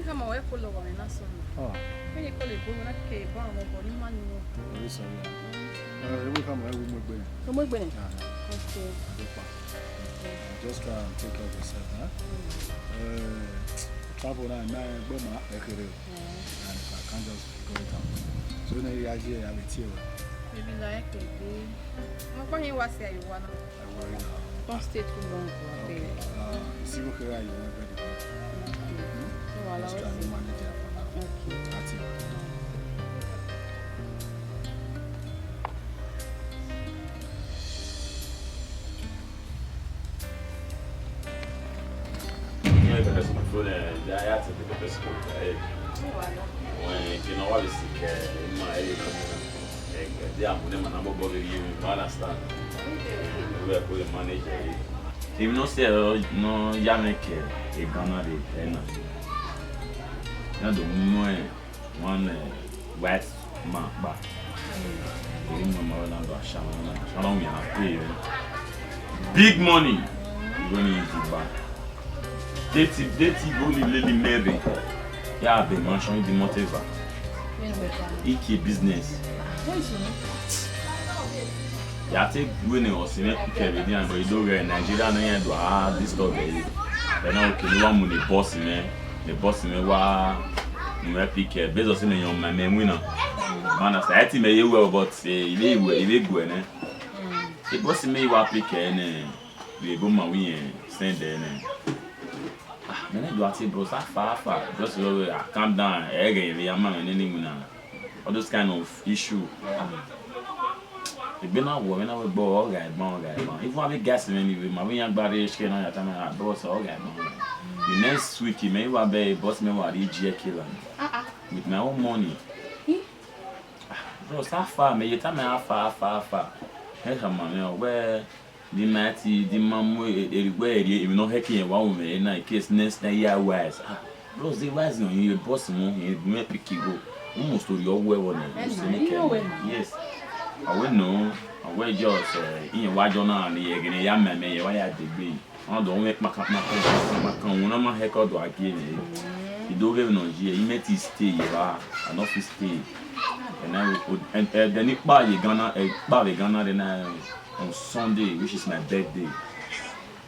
come away for the one, and so. Oh, when you call it boom, I came bomb or any money. Very sorry. We come away with my brain. Okay. Just try and take care of yourself, huh? Travel and I go my and I can't just go it out. So now you actually have it here. Maybe like it. I'm going to was here, you want to. I worry now. Don't stay too long for a day. See what you want to do. Just try to manage it for now. Okay. That's it. Because my phone, I had to take a best when you know what is in my area, they are putting my number above you, understand? We are putting manager. If no say no Yannick, a Ghana, and not the one white man back. How long we have paid? Big money, you're going to use it back. Deceptive only lady Mary. Yeah, the mansion the motiva. Iki business. Yeah, take when it was in Canadian, but you don't get Nigeria and you this dog. Then okay, no one money boss me. The boss me wa me pick based on saying your man winner. Man, I think me well, but you go ne. The boss me wa pick we go my win send there. I do bro, far. Just calm down. All those kind of issue. Been not woman, I will go all guy. If I be guessing anyway, my young body is getting on your time. Boss all guy. The next week, you may well be boss me what EG killer with my own money. Bro, so far, may you tell me how far. Hey, come on, where? The matty, the mum, even no hacking one way, and I kiss next year wise. Bros, the wise on you, boss, you may pick you almost to your way. Yes, I will know. I will just in what you're not again, a young man may why I degree. I don't make my heck or do I give it. You don't even know, you met his stay, an office stay. And I would, and then it buy a Ghana, then I. On Sunday, which is my birthday,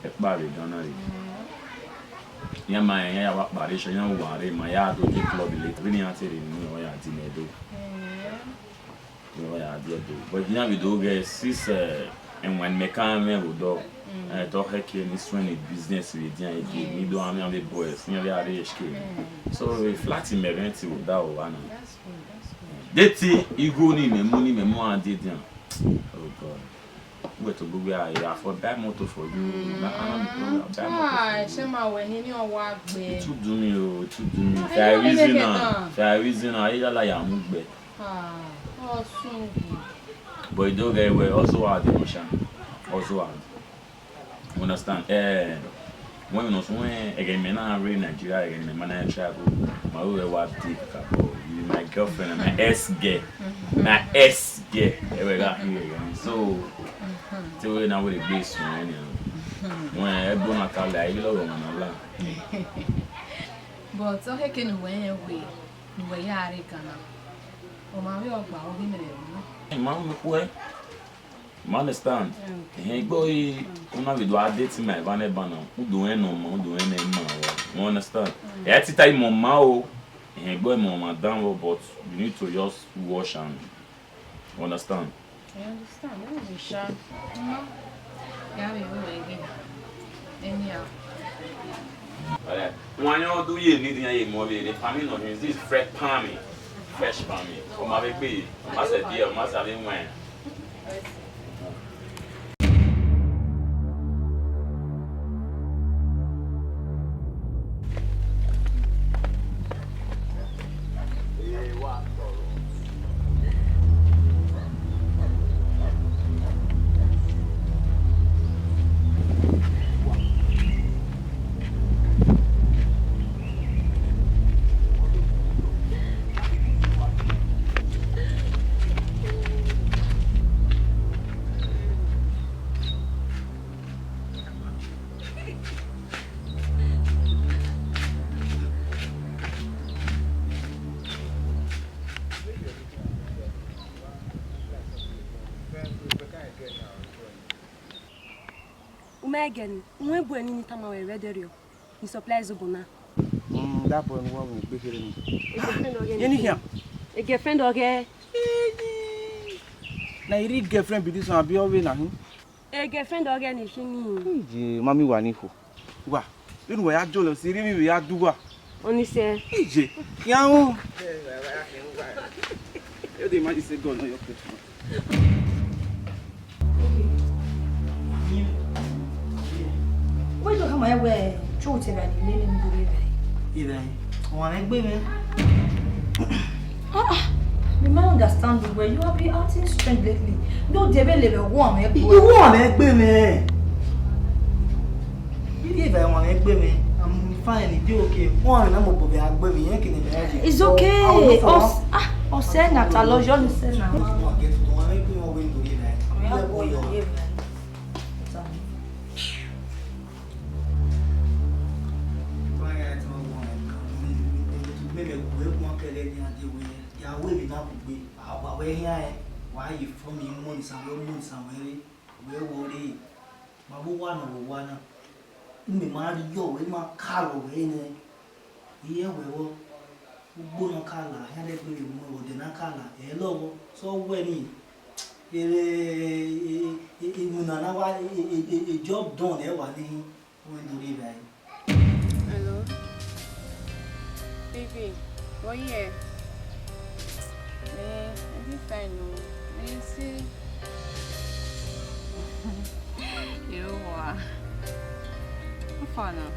at Barry Ghana. Yeah, my yeah, Barisha, young worry, my yard will get club late. We didn't tell you, no, I didn't do. No, I did do. But now we do get sis, and when me come, we do. I thought hacking is running business with you. We do have the boys, nearly a rich kid. So we flat in my rent without one. That's it, you go in the money, my mom did. Oh, God. Where to go? I for buy motor for you. Shema when you know what be. To do me. Fair reason. I like am be. Oh, so. But you don't get away. Also hard emotion. Also hard. Understand? When you know again, me na in Nigeria again. Me man travel. My way was deep. My girlfriend, my S girl. We got here again. So. So now with the base when everyone I call like but so he can win we are Ghana. Oh, my way of man, understand? Hey, boy, when we do our dating, my van banner, who doing no more, doing any more. Understand? Every time, mama, hey, boy, mama, down, but you need to just wash and understand. I understand. Let me share. Yeah, we will again. Anyhow. When you do you need any more, the family of this fresh palmy. Come on, baby. Master dear, master in wine. Umegen, umwe ni tama we rederio. Ni supplies obona. That boy will be here. Any here? A girlfriend okay? Na iri girlfriend be this one be always na him. A girlfriend okay ni shini. Je mami wa ni fo. Wa, you know ya jolo si ri mi we ya duwa. Oni se. Je. Ya o. You dey imagine say God on your face. Why do come my way? Chote ba ni lele mburi ba. Ida. Wọ́n egbe me. Me man understand the way you have been acting strange lately. No level 1 me. You wọ́n egbe me. If I want egbe me, I'm fine. It's okay. Wọ́n na mo bo be agbe me yen kini be. It's okay. O say na ta lo jo ni say na. Wọ́n get to wọ́n egbe wọ́n win to ida. Me have boy here. Where here, why you from me months and months and where worry? Babu one. Me marry you with my car away. Here we were Bono Kala, had it with more than a color. Hello, so when a job done, ever when to leave. Hello, baby, what here? I'm fine. You see, you know what? I'm fine now.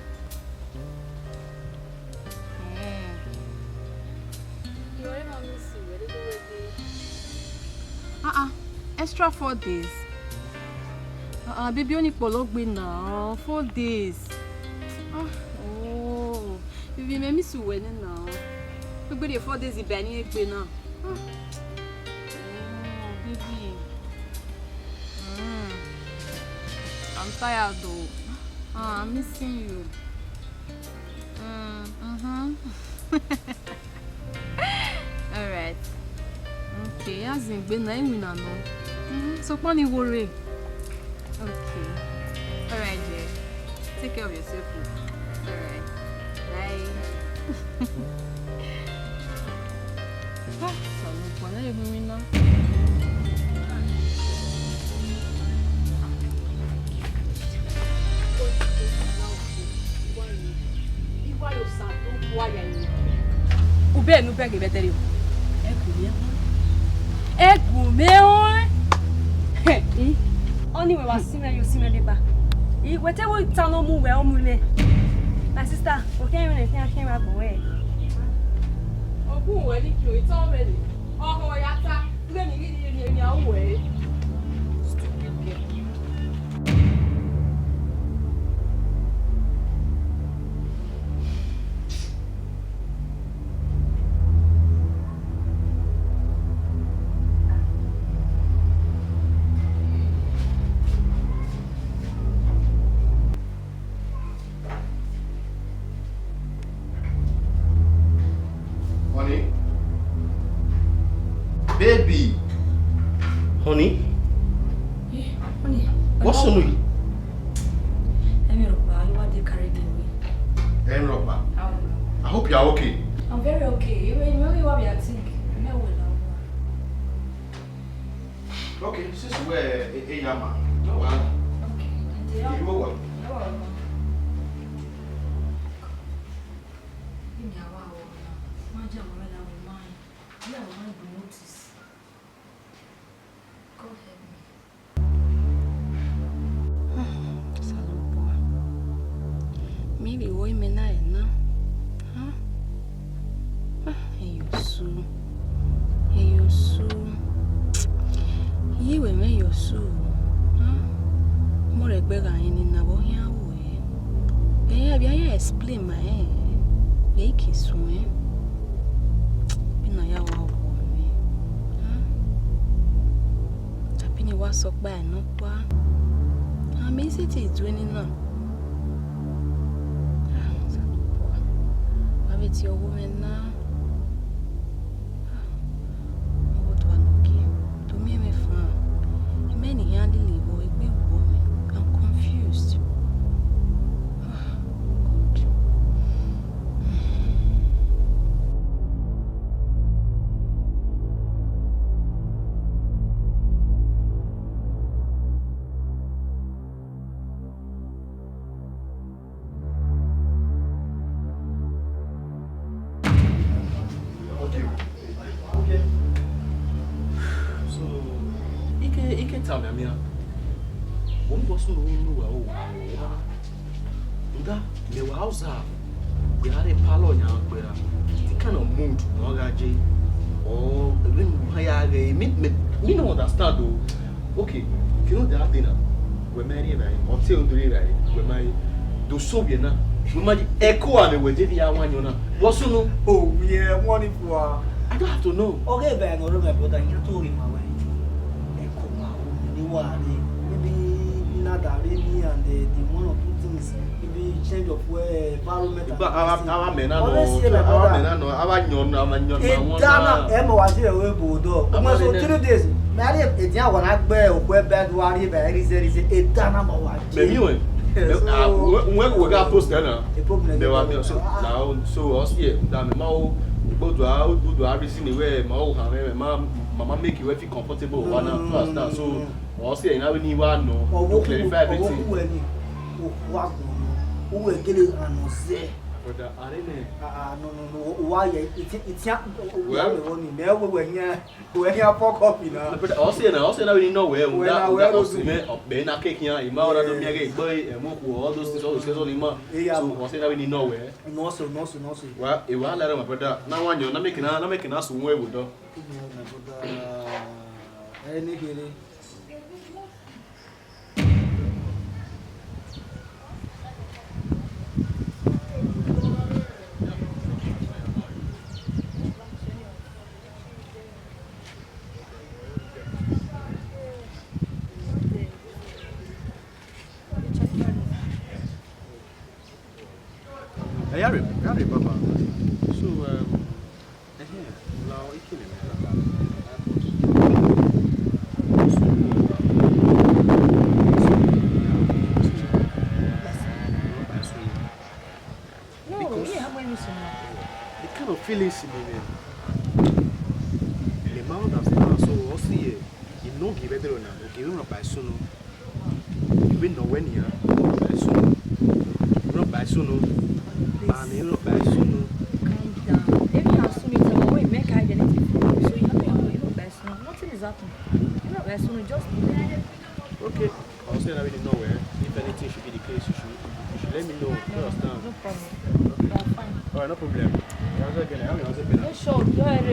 You already want me to see where they go with extra 4 days. Baby, only pologbe now. 4 days. Oh, baby, me miss you when now. Baby, 4 days is banning it now. Oh, baby. I'm tired though. I'm missing you. Alright. Okay, as in been nine we know. So funny worry. Okay. Alright, dear. Take care of yourself. Alright. Bye. Ube no beg Betrayal. Only we was seeing you see me deba. Whatever tano mu we omule. My sister, okay, when I came up away. Ogun we ni kí o it's already. Oh, yata. Let me get you in your way. Stupid girl. Baby. Honey? Yeah, honey. What's on you? NEROW, you want to carry the way. NEROW. I hope you are okay. I'm very okay. You know you are acting. No well. Okay, since we're a yama. No one. Okay. You know what? No. Maybe women na ena. Yosu. Yiwe me yosu. Mo regbe ga yin ni na bo yan wo e. Abi ya explain my be kisu e. Bi na ya wa wo mi. Tapi ni wa so pa e no pa. Me se ti du ni na. It's your woman now. What one okay? To me, me fan. You many handle it, boy. Be woman. I'm confused. time I mean. One person who knew that the house we had a parlor now where the kind of mood no gaji or when me no understand though. Okay, you know that dinner we married right or till three right we married do so we na we might echo and we did ya one you know what's no Oh yeah, money for I don't have to know. okay ben no remember that you told him away. Echo ma ni wa maybe that maybe and the one or two things maybe change of where environment but our men are no our nyon Dana emo wa se we bodo o mo so 3 days mari e dia wa na gbe okwe bed wa ri be ri se e dana ma wa me mi when we got post there now they were me so now so us here that me ma o go to everything the way ma o ha me mama make you feel comfortable one and first now so us here now we need one no to clarify everything who gele anose brother arene no why it's well me we nya fuck up na but us here now we need know where that us me be na cake here ima ora do me get boy mo all those things all ima so us here we need know where no so well e wa let my brother now one you na make na so we would do any gele Yari Papa. So, now I kill him. No, yeah, how many so the kind of feelings in me. The amount of things so also here, you know, give it on now. Give him a by soon. You will know when you are by soon. Not by soon. calm down. If you assume it's a way, make identity for you. So you have to know person. Nothing is happening. You're not person, just okay. I'll say that we didn't know where. If anything should be the case, you should let me know. You understand? No problem. Okay. Yeah, fine. Alright, no problem. Yeah, sure. Go ahead.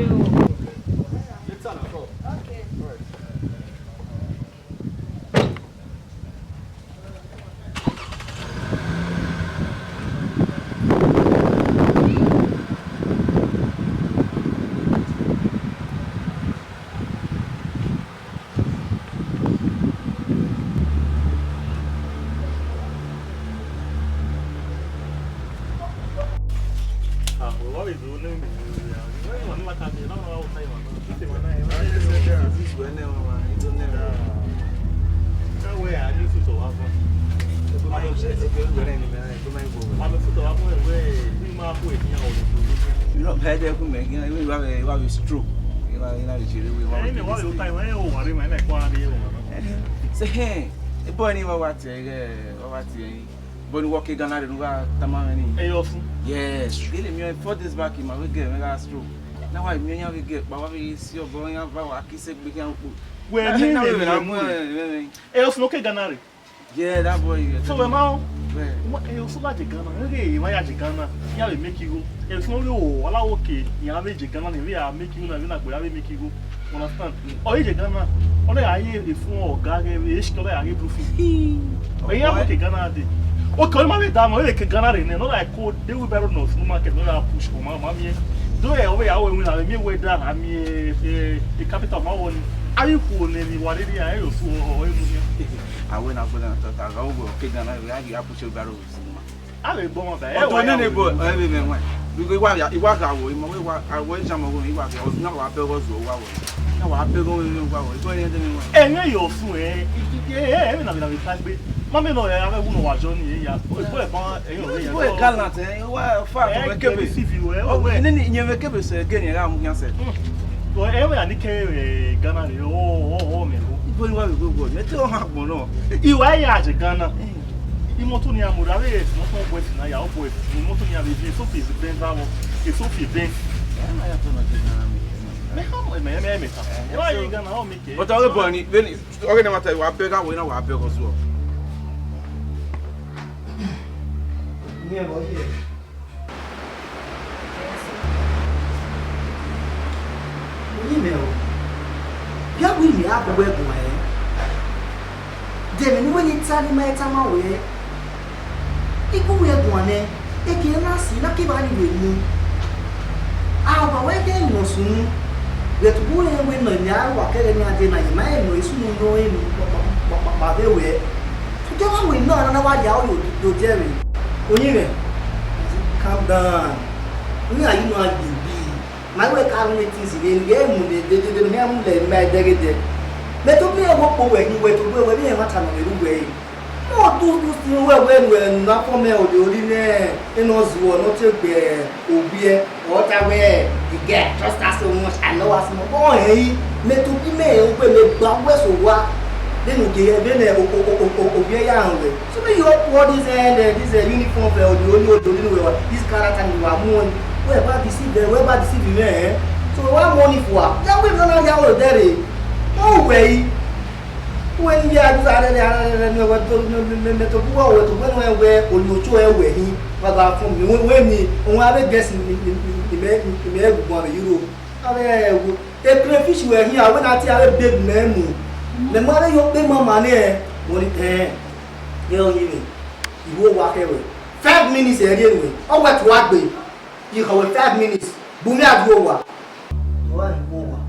Let's start now. Okay. Alright. Stroke. Say hey, the boy ni what boy walk Ghana de nuga tamani. Yes, really me 4 days back in my we get mega stroke. Now I me we get but we see your boy and va akise gbe kan ku. Where me else no Ghana. Yeah, that boy. So we ma what else like Ghana? Okay, why Ghana? Ya we make you go. If no you wala okay, ya make Ghana we are making na we na go make you go. Understand? Oh, Ghana. Only aye if one oga we iskole aye proof. Oh, ya make Ghana dey. Okay, ma we da mo we Ghana re no like code they will better no market no push ko ma me. Do e we awe we na me we da am the capital ma won. Ayi ko ne ni ware dey aye so o e mu. I went up with a total go Ghana we have push over. I will go on there. Oh, no, no, no, everyone. Because why you work out, I went some of you work out, not what I was over. Now I feel going anyway. And you're fool, eh? Yeah, I'm not reply. Mamma, no, I won't watch on you. Yeah, you're gallant, eh? Well, far see you. Oh, and then you make a say again, I'm said. Well, every I carry Ghana, oh, man. What will go? Let's go have one. You are Ghana. Imoto ni amurare no so boy na ya obo imoto ni abeji so fi ben zawo e so fi ben I have to Why you gonna hold me? But all the bunny, when okay, no matter what beg, I will not beg as well. Yeah, boy, yeah. Email. Yeah, we have the web way. Then when it's a time away, it could be a one, it cannot see lucky body with me. Our way game was soon. That boy and when the young walk in a man is soon knowing by the way. Together we know another you, Jerry. Only calm down. We are you know my way calling things in game, they didn't have them by the let me walk away, you wait to go away and what time of the way. No, do still when not for me or the ordinary, and also not to be whatever you get, just as so much. I know as my boy, let to be male when they block west or what. Then you get a so maybe what is this uniform for the only this character you are more. Where about deceive me? So what money for? That will not know there. No way. When you are what to go to where you show away, but from you when me, I guess in the Europe. A crayfish were here when I tell a big man. The mother you pay my money, you will walk away. 5 minutes anyway. Oh, what walk way? You have 5 minutes. Boom, out over. One over.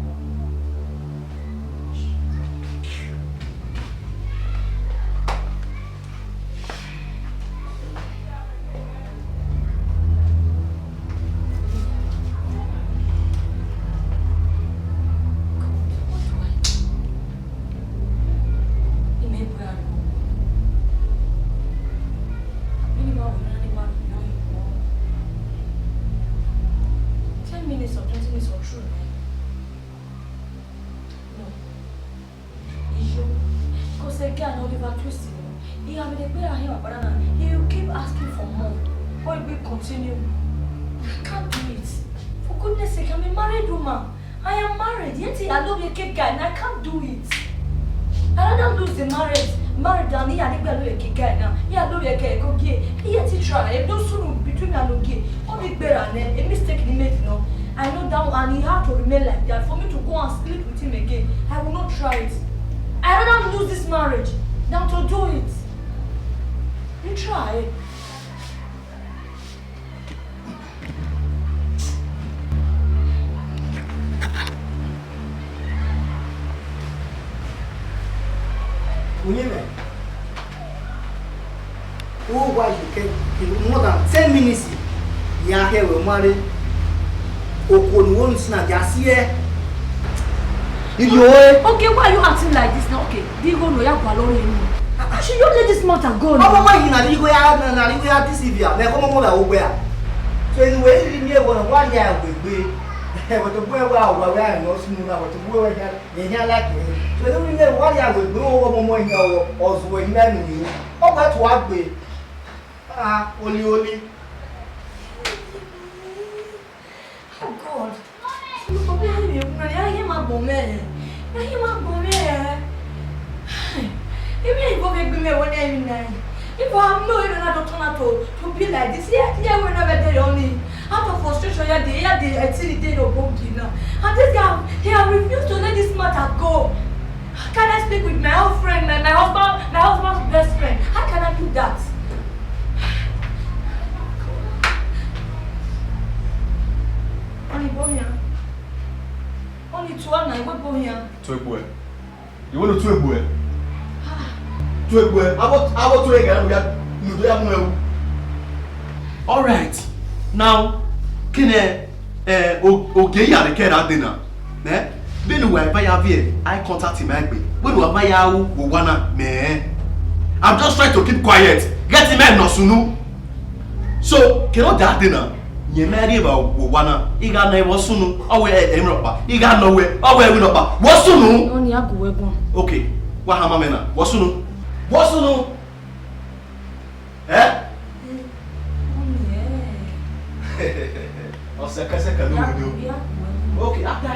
Oh, why you can more than 10 minutes? Yeah, here we're married. Okay, why are you acting like this now? Okay, do you go no ya balori anymore? Should you let this matter go? Oh, why you not go out and you have this Sylvia? Now come on over. So anyway, you need one year with me. But the boy wow, where I know soon now to go ahead in here like me. So you need 1 year with no more also when you. Oh, what what way? Ah, only. Oh God. Look over here, I hear my bomb. I hear my bomb. Even if you give me 1 day, if I'm not even to be like this, yeah, we're never there only. Out of frustration, I see the day of dinner. And this guy, he has refused to let this matter go. How can I speak with my old friend, my husband's best friend? How can I do that? Only boy here. Only 12 night, what boy here? 12 boy. You want to 12 boy? 12 boy. I want to again. You do have all right. Now, can okay, you are the care at dinner. Eh? Then we have here. I contact him. When we have man. I'm just trying to keep quiet. Get him in no sunu. So, cannot that dinner. You marry about Wana. You got no sunu. Oh, where Emropa. You got nowhere. Oh, where we not. What's sunu? Only I go. Okay. What hamamena? What's sunu? What's sunu? Eh? Okay, after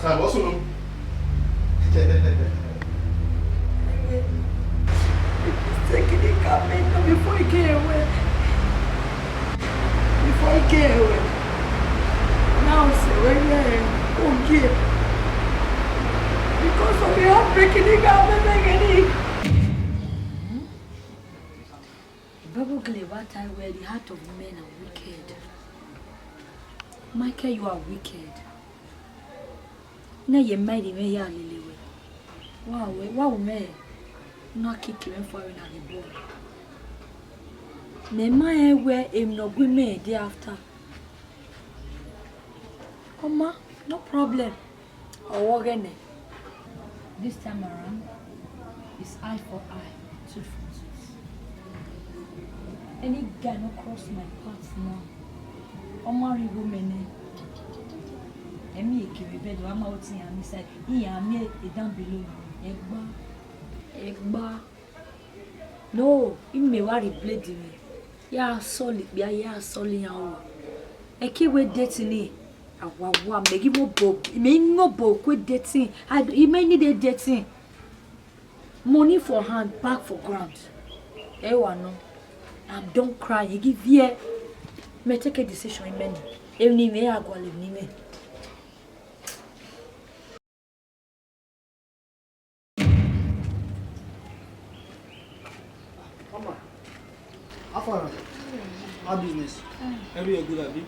understand. Also, no. Taking the comment before he came away. Before he came away. Now say when you're okay. Because of your heartbreaking the government again. Probably what I wear, the heart of men are wicked. Michael, you are wicked. Now you made him here, Lily. Wow, man. Not kick him for in the board. Me my wear him no good me day after. Oma, no problem. I'll walk in there. This time around, it's eye for eye, tooth for tooth. Any guy no cross my path now. Oma rigo mene. Emi ekere bed wa ma oti yan mi side. Iya mi e down below. Egba. No, him me wa reblade me. Ya solid bia ya solid yan o. Eke we date ni. Awawa me give mo bob. Me no bob we dating. He may need a dating. Money for hand, back for ground. Ewa no. I'm don't cry. You give here. Me take a decision in many. Even me I go live ni me. Mama, how far? How business? Everywhere good, Abi.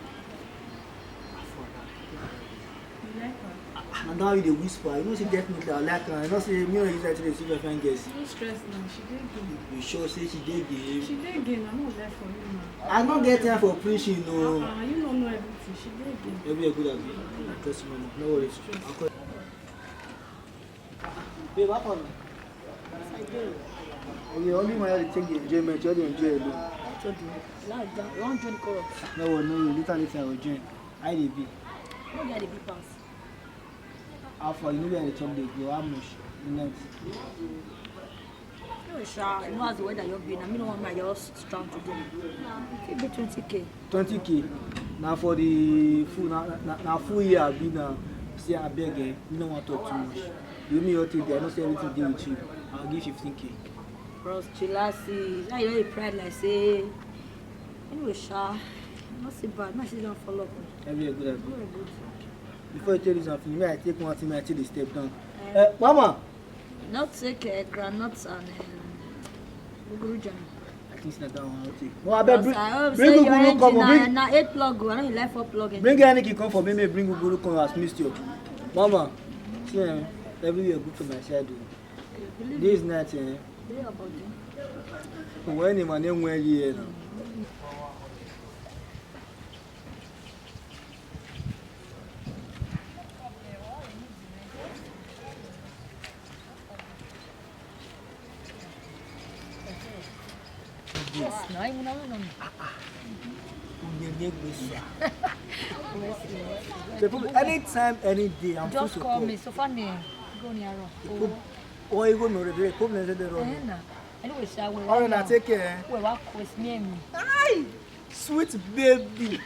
And now you dey whisper. You know she definitely I like her. You know say me and you like to dey see my friend girls. No stress now. She did good. You sure say she dey gay? She did good. I'm not there for you now. I don't get time for preaching, no. You don't know everything. She did good. Everywhere good, Abi. I trust you, Mama. No worries. I'll call. Babe, how far? Okay, only my head take the enjoyment. You don't enjoy alone. I told you. Like that. You want join chorus? No, later I will join. I dey be. No get the big pass. How far? You know where the chop dey go? How much? Next. No, sure. You know as the weather you're being. I mean, one my just strong today. It be 20k. 20k. Now for the full, now full year I be now. See, I beg you don't want to talk too much. You mean your thing there? I don't say everything deal with you. I'll give 15k. Bros, chillasi. Now you know the pride like say. Anyway, sure. Not so bad. My sister don't follow up. Everywhere good. Very good. Before you tell you something, may I take one thing, I take the step down. Mama! Not take granuts and Gurujan. I think it's not that one, I'll take. No, I bet bring Guguru come on. Bring now 8 plug. I know you left 4 plug. Bring any come for me, bring Guguru come as missed you. Mama, see, everywhere good for my side. This night, when him and him were here. Yes, no, I'm not. Anytime, any day, I'm just call me. So funny. Go near. Oh, you go no regret. Come let's do it. Anyway, sir, we. All right, take care. We work with me. Hi, sweet baby.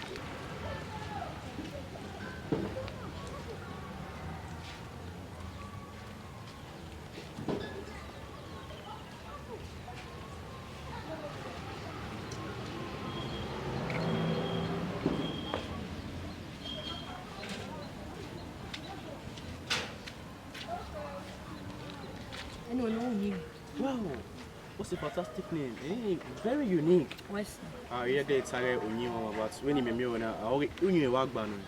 Wow, what's a fantastic name? Very unique. West. Yeah, they tell Onyo, but when you mean Onyo Wagbano.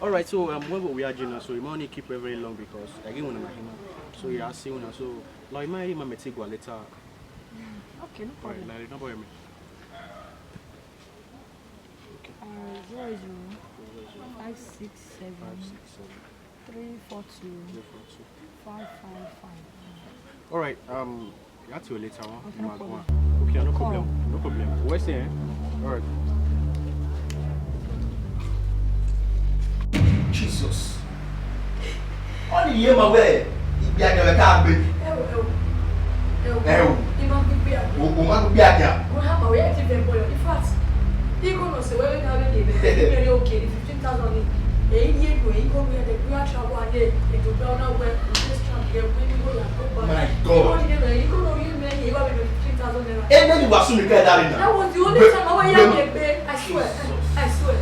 All right, so where we are, so you only keep it very long because again when I'm so you are seeing us. So like my metigua later. Okay, no problem. Right, no problem. Okay. 0 5 6 7 3 4 2 5 5 5. All right, that's you later on. Okay, no problem. Okay, no problem. No problem. Where's it? All right. Jesus. Only you, my way. If you are never come back. My God. And then you were soon to get that in. That was the only time I went. I swear.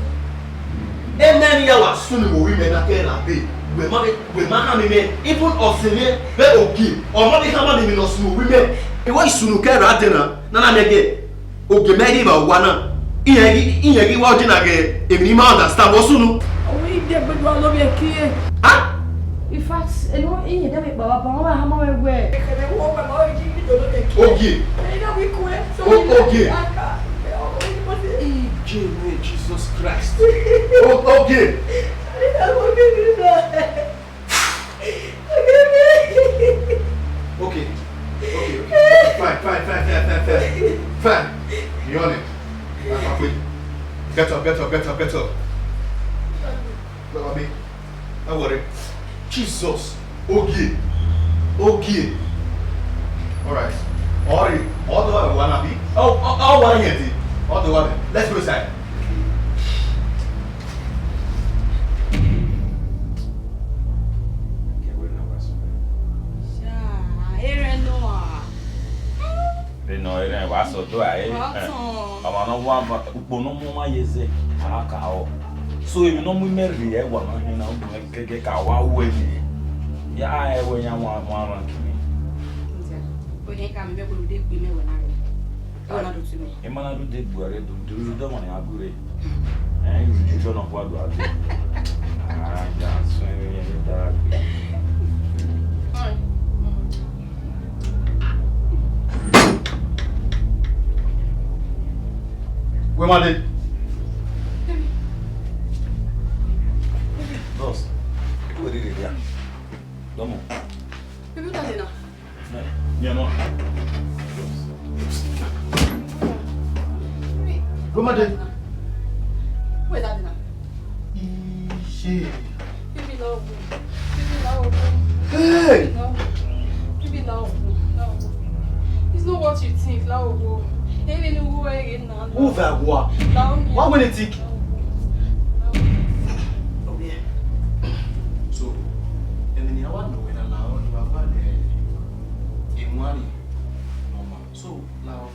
And then you were soon to women that can be. We man, even Oseneghian, very okay. Or not the women of small women. It was soon to get at dinner. Nana make okay, maybe about one. In a watching again, if you understand what's soon. Oh, we did, but you are not here. Ah? In fact, I know in your Baba, how my way. Okay. Okay. Jesus Christ. Oh, okay. Okay. Fine. You're on it. Get up. Look at me. Don't worry. Jesus. Okay. Alright. All the way wanna be. Oh, one here. All the way. Let's go inside. So if you know me marry I want to know get our way. Yeah, I when you want one me. But he can make we dey me when I don't do to me. E mana do dey buare do do money agure. You don't know what do I do. Ah, yeah, so you that. Where am I? Dos. Where did it go? Don't move. Baby, that's enough. Yeah, no. Where am I? Where's that enough? Shit. Baby, no. Hey! Baby, no. It's not what you think, no. Even who are you now? Who that what? What will it take? So, and then I want to know whether now you have had a money. So, now,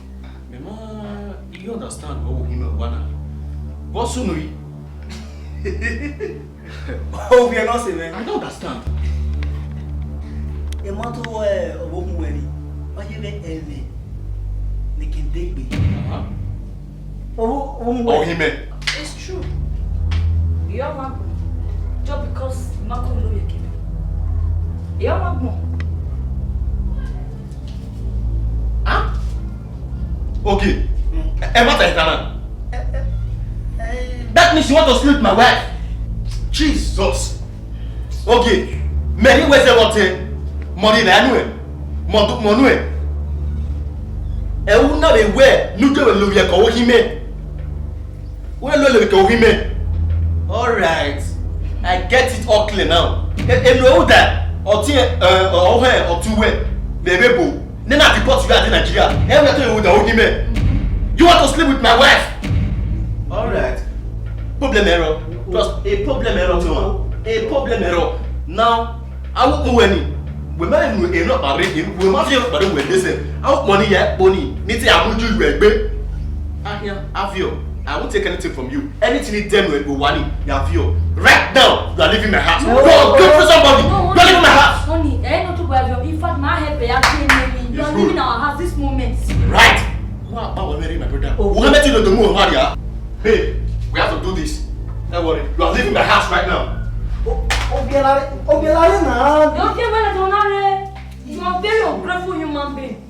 Mama, you understand what we want. What soon we? Oh, we are not saying, I don't understand. A matter where a woman wedding, but you get early. They can take me. Oh, he meant. It's true. You're not just because Marco know you're giving. You're not more. Huh? Okay. That means you want to sleep with my wife. Jesus. Okay. Many ways I want money anyway. Money. I will not aware. Look at the look of him. Alright. I get it all clear now. And know that or two way. Baby. Then I deport you out in Nigeria. Everything with the old him. You want to sleep with my wife? Alright. Problem error. Just a problem error to a problem error. Now I won't know any. We might not marry him. We must have but we listen. Out money yet, Bonnie. Niti amuju you Avio. I won't take anything from you. Anything you tell me will want it. Avio. Right now, you are leaving my house. No, go good for somebody. No, you are leaving my house. Honey, I not to go. In fact, my head be asking me. You are leaving our house this moment. Right. Wow, I will marry my brother. We're gonna let you know the move, Maria. Hey, we have to do this. Don't worry. You are leaving my house right now. Okay, now. You are very ungrateful human being.